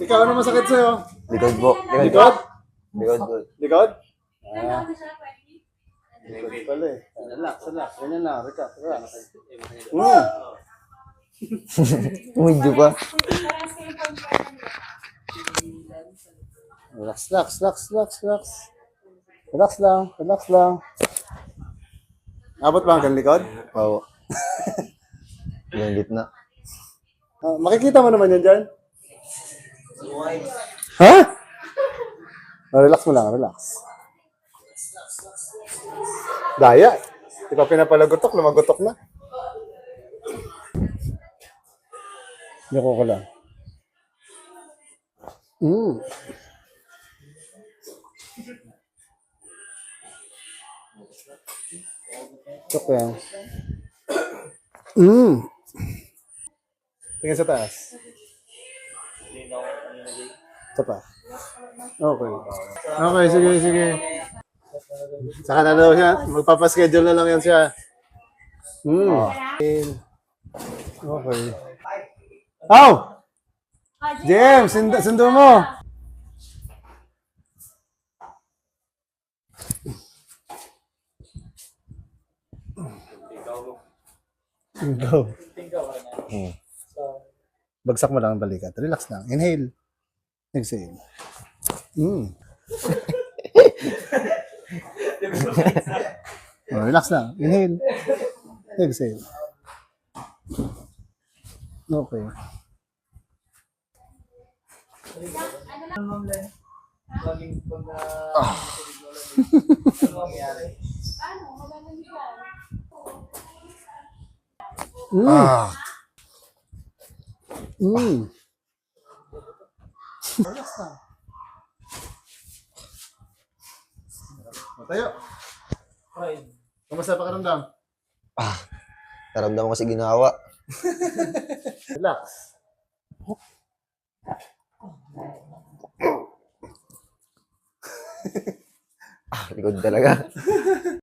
Ikaw, ano masakit sa'yo? Likod po. Likod? Likod po. Likod? Likod pala eh. Relax, relax. Ganyan na, relax, relax. Medyo pa. Relax, relax, relax, relax, relax. Relax lang, relax lang. Abot ba hanggang likod? Oo. Yung gitna. Makikita mo naman yan dyan. Ha? Relax mo lang, relax. Daya. Di pa pinapalagotok, lumagotok na. Yoko ko lang. Tok yan. Tingnan sa taas. Ito pa. Okay. Okay, sige, sige. Saka na daw siya. Magpapaschedule na lang yan siya. Okay. Aw! James, sundo mo. Go. Bagsak mo lang ang balikat. Relax lang. Inhale. Exhale. Relax lang. Inhale. Exhale. Okay. Tayo. Kamusta pakiramdam? Naramdaman ko kasi ginawa. Relax. Likod talaga.